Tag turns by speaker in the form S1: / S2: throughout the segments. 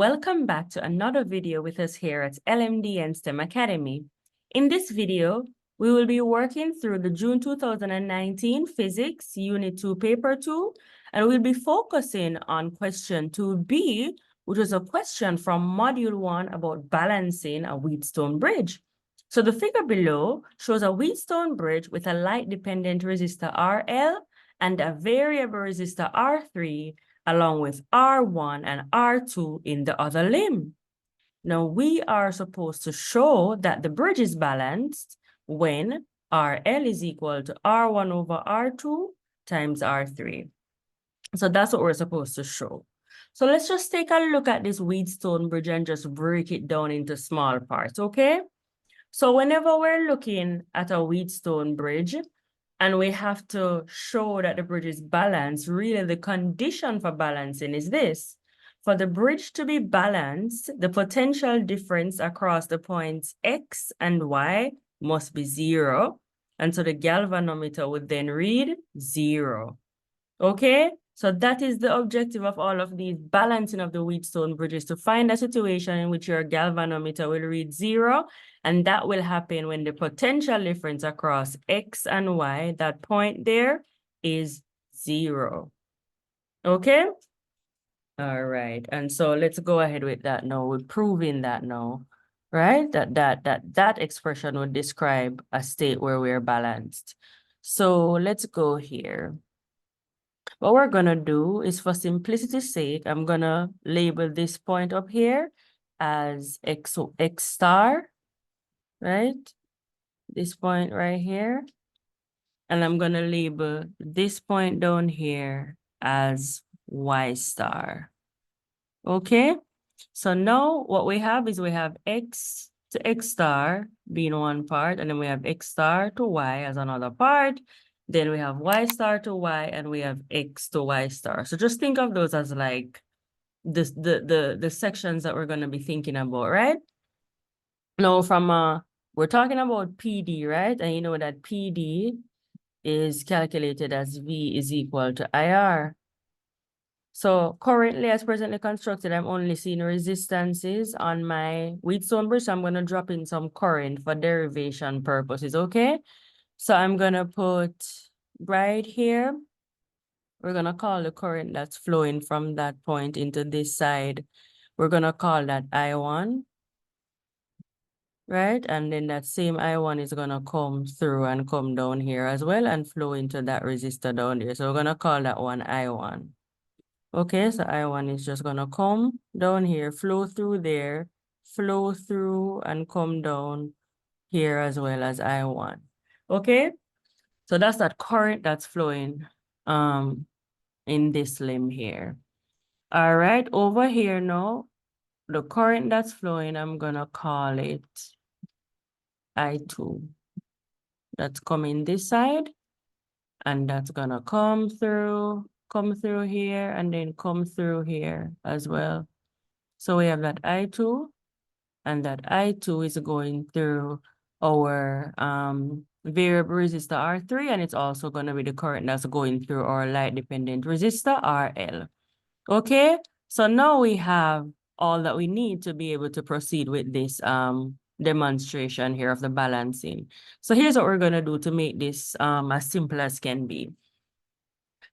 S1: Welcome back to another video with us here at LMD and STEM Academy. In this video, we will be working through the June 2019 Physics Unit 2 Paper 2, and we'll be focusing on question 2B, which is a question from Module 1 about balancing a Wheatstone bridge. So the figure below shows a Wheatstone bridge with a light-dependent resistor RL and a variable resistor R3 along with R1 and R2 in the other limb. Now, we are supposed to show that the bridge is balanced when RL is equal to R1 over R2 times R3. So that's what we're supposed to show. So let's just take a look at this Wheatstone bridge and just break it down into small parts, okay? So whenever we're looking at a Wheatstone bridge, and we have to show that the bridge is balanced, really the condition for balancing is this. For the bridge to be balanced, the potential difference across the points X and Y must be 0. And so the galvanometer would then read 0. Okay? So that is the objective of all of these balancing of the Wheatstone bridges, to find a situation in which your galvanometer will read 0, and that will happen when the potential difference across X and Y, that point there, is 0. Okay? All right. And so let's go ahead with that now. We're proving that now, right? That expression would describe a state where we're balanced. So let's go here. What we're gonna do is, for simplicity's sake, I'm gonna label this point up here as X star, right? This point right here. And I'm gonna label this point down here as Y star. Okay? So now what we have is we have X to X star being one part, and then we have X star to Y as another part. Then we have Y star to Y, and we have X to Y star. So just think of those as like the sections that we're going to be thinking about, right? Now we're talking about PD, right? And you know that PD is calculated as V is equal to IR. So currently, as presently constructed, I'm only seeing resistances on my Wheatstone bridge. So I'm going to drop in some current for derivation purposes, okay? So I'm going to put right here, we're going to call the current that's flowing from that point into this side, we're going to call that I1, right? And then that same I1 is going to come through and come down here as well and flow into that resistor down there. So we're going to call that one I1. Okay, so I1 is just gonna come down here, flow through there, flow through and come down here as well as I1. Okay, so that's that current that's flowing in this limb here. All right, over here now, the current that's flowing, I'm gonna call it I2. That's coming this side, and that's gonna come through here, and then come through here as well. So we have that I2, and that I2 is going through our variable resistor R3, and it's also going to be the current that's going through our light-dependent resistor RL. Okay, so now we have all that we need to be able to proceed with this demonstration here of the balancing. So here's what we're going to do to make this as simple as can be.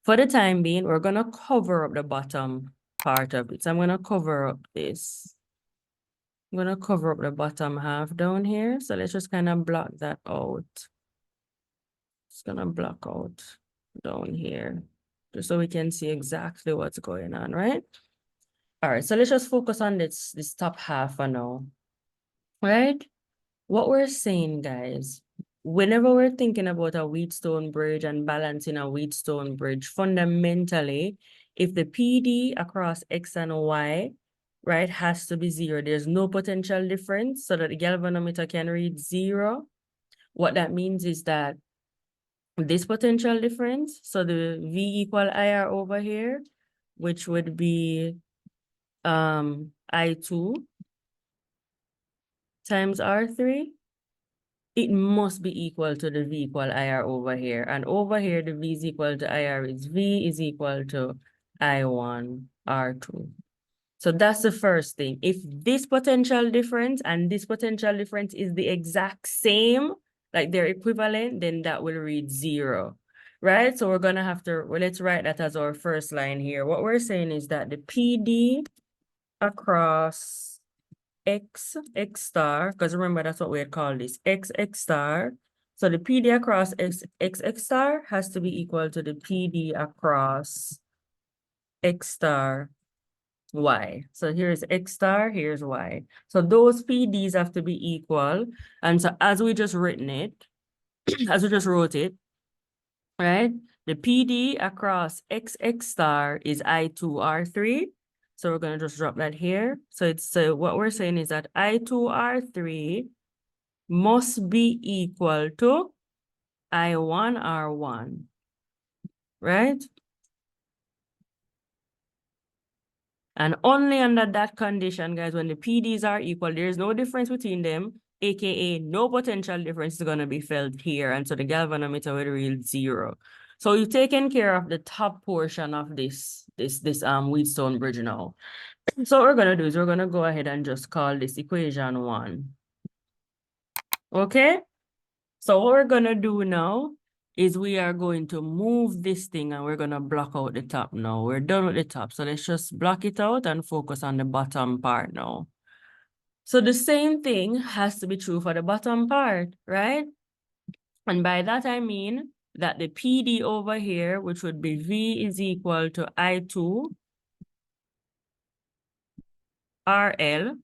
S1: For the time being, we're going to cover up the bottom part of it. So I'm going to cover up this. I'm going to cover up the bottom half down here. So let's just kind of block that out. Just going to block out down here, just so we can see exactly what's going on, right? All right, so let's just focus on this top half for now, right? What we're saying, guys, whenever we're thinking about a Wheatstone bridge and balancing a Wheatstone bridge, fundamentally, if the PD across X and Y, right, has to be 0, there's no potential difference, so that the galvanometer can read 0. What that means is that this potential difference, so the V equal IR over here, which would be I2 times R3, it must be equal to the V equal IR over here. And over here, the V is equal to IR is V is equal to I1 R2. So that's the first thing. If this potential difference and this potential difference is the exact same, like they're equivalent, then that will read 0, right? So we're gonna have to, well, let's write that as our first line here. What we're saying is that the PD across x star, because remember that's what we had called this, x star. So the PD across x star has to be equal to the PD across x star y. So here's x star, here's y. So those PDs have to be equal. And so as we just written it, as we just wrote it, right? The PD across x star is I2R3. So we're going to just drop that here. So what we're saying is that I2R3 must be equal to I1R1, right? And only under that condition, guys, when the PDs are equal, there's no difference between them, aka no potential difference is going to be felt here. And so the galvanometer will read 0. So you've taken care of the top portion of this Wheatstone bridge now. So what we're going to do is we're going to go ahead and just call this equation 1. Okay? So what we're going to do now is we are going to move this thing and we're going to block out the top now. We're done with the top. So let's just block it out and focus on the bottom part now. So the same thing has to be true for the bottom part, right? And by that, I mean that the PD over here, which would be V is equal to I2 RL,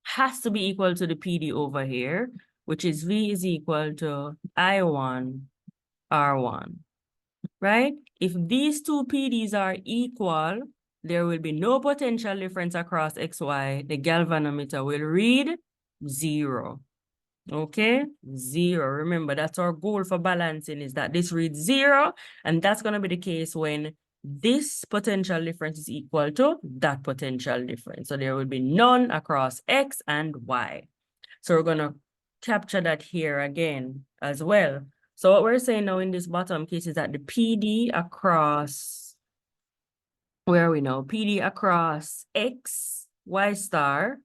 S1: has to be equal to the PD over here, which is V is equal to I1 R1. Right? If these two PDs are equal, there will be no potential difference across XY. The galvanometer will read 0. Okay? 0. Remember, that's our goal for balancing, is that this reads 0, and that's going to be the case when this potential difference is equal to that potential difference. So there will be none across X and Y. So we're going to capture that here again as well. So what we're saying now in this bottom case is that the PD across, where are we now? PD across X, Y star,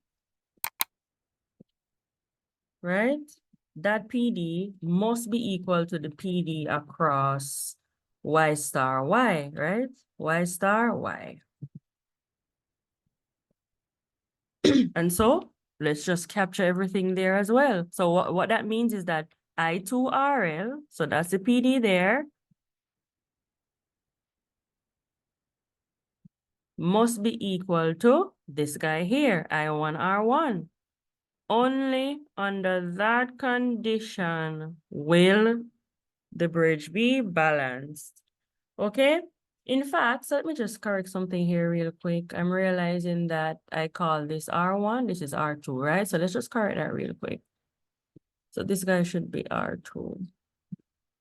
S1: right? That PD must be equal to the PD across Y star Y, right? Y star Y. And so let's just capture everything there as well. So what that means is that I2RL, so that's the PD there, must be equal to this guy here, I1R1. Only under that condition will the bridge be balanced. Okay? In fact, so let me just correct something here real quick. I'm realizing that I call this R1, this is R2, right? So let's just correct that real quick. So this guy should be R2.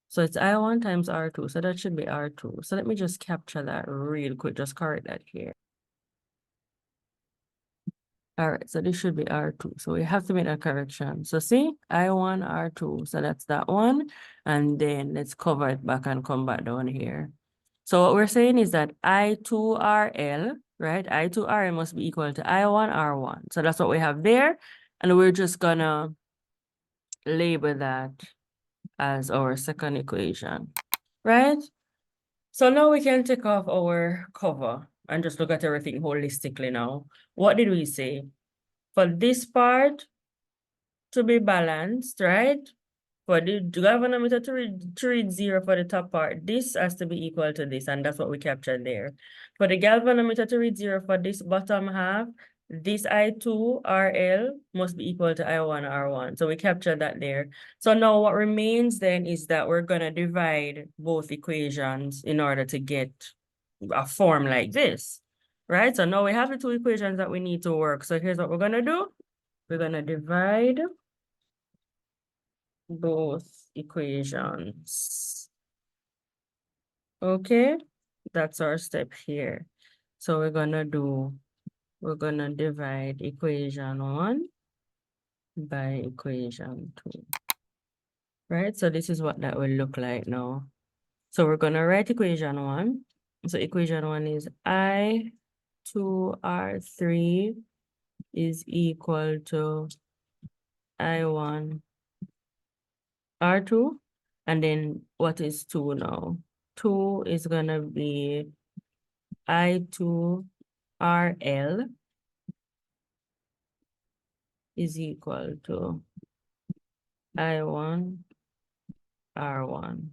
S1: So it's I1 times R2, so that should be R2. So let me just capture that real quick, just correct that here. All right, so this should be R2. So we have to make that correction. So see, I1, R2. So that's that one. And then let's cover it back and come back down here. So what we're saying is that I2RL, right? I2RL must be equal to I1R1. So that's what we have there. And we're just gonna label that as our second equation, right? So now we can take off our cover and just look at everything holistically now. What did we say? For this part to be balanced, right? For the galvanometer to read 0 for the top part, this has to be equal to this, and that's what we captured there. For the galvanometer to read 0 for this bottom half, this I2RL must be equal to I1R1. So we captured that there. So now what remains then is that we're going to divide both equations in order to get a form like this, right? So now we have the two equations that we need to work. So here's what we're going to do. We're going to divide both equations. Okay, that's our step here. So we're gonna divide equation 1 by equation 2. Right? So this is what that will look like now. So we're gonna write equation 1. So equation 1 is I 2R3 is equal to I1 R2. And then what is 2 now? 2 is going to be I2 RL is equal to I1 R1.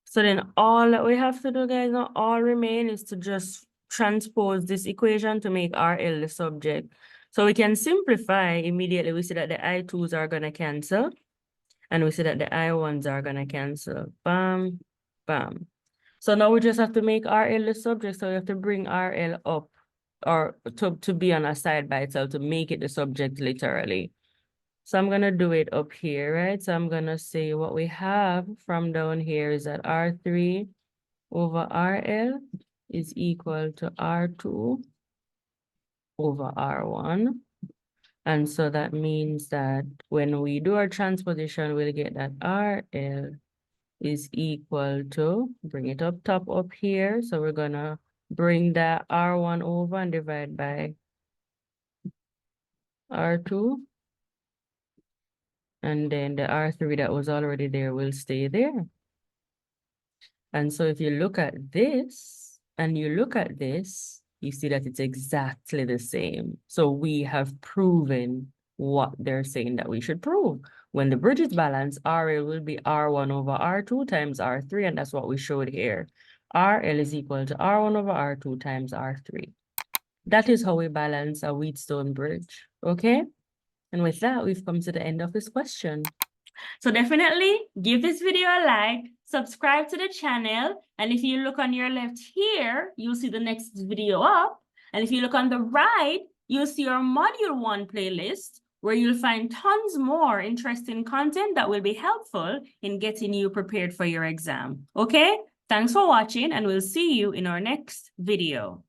S1: So then all that we have to do, guys, now all remain is to just transpose this equation to make RL the subject. So we can simplify immediately. We see that the I2s are going to cancel. And we see that the I1s are going to cancel. Bam, bam. So now we just have to make RL the subject. So we have to bring RL up or to be on a side by itself to make it the subject literally. So I'm going to do it up here, right? So I'm going to say what we have from down here is that R3 over RL is equal to R2 over R1. And so that means that when we do our transposition, we'll get that RL is equal to, bring it up top up here. So we're going to bring that R1 over and divide by R2. And then the R3 that was already there will stay there. And so if you look at this and you look at this, you see that it's exactly the same. So we have proven what they're saying that we should prove. When the bridge is balanced, RL will be R1 over R2 times R3, and that's what we showed here. RL is equal to R1 over R2 times R3. That is how we balance a Wheatstone bridge, okay? And with that, we've come to the end of this question. So definitely give this video a like, subscribe to the channel, and if you look on your left here, you'll see the next video up. And if you look on the right, you'll see our Module 1 playlist, where you'll find tons more interesting content that will be helpful in getting you prepared for your exam. Okay? Thanks for watching, and we'll see you in our next video.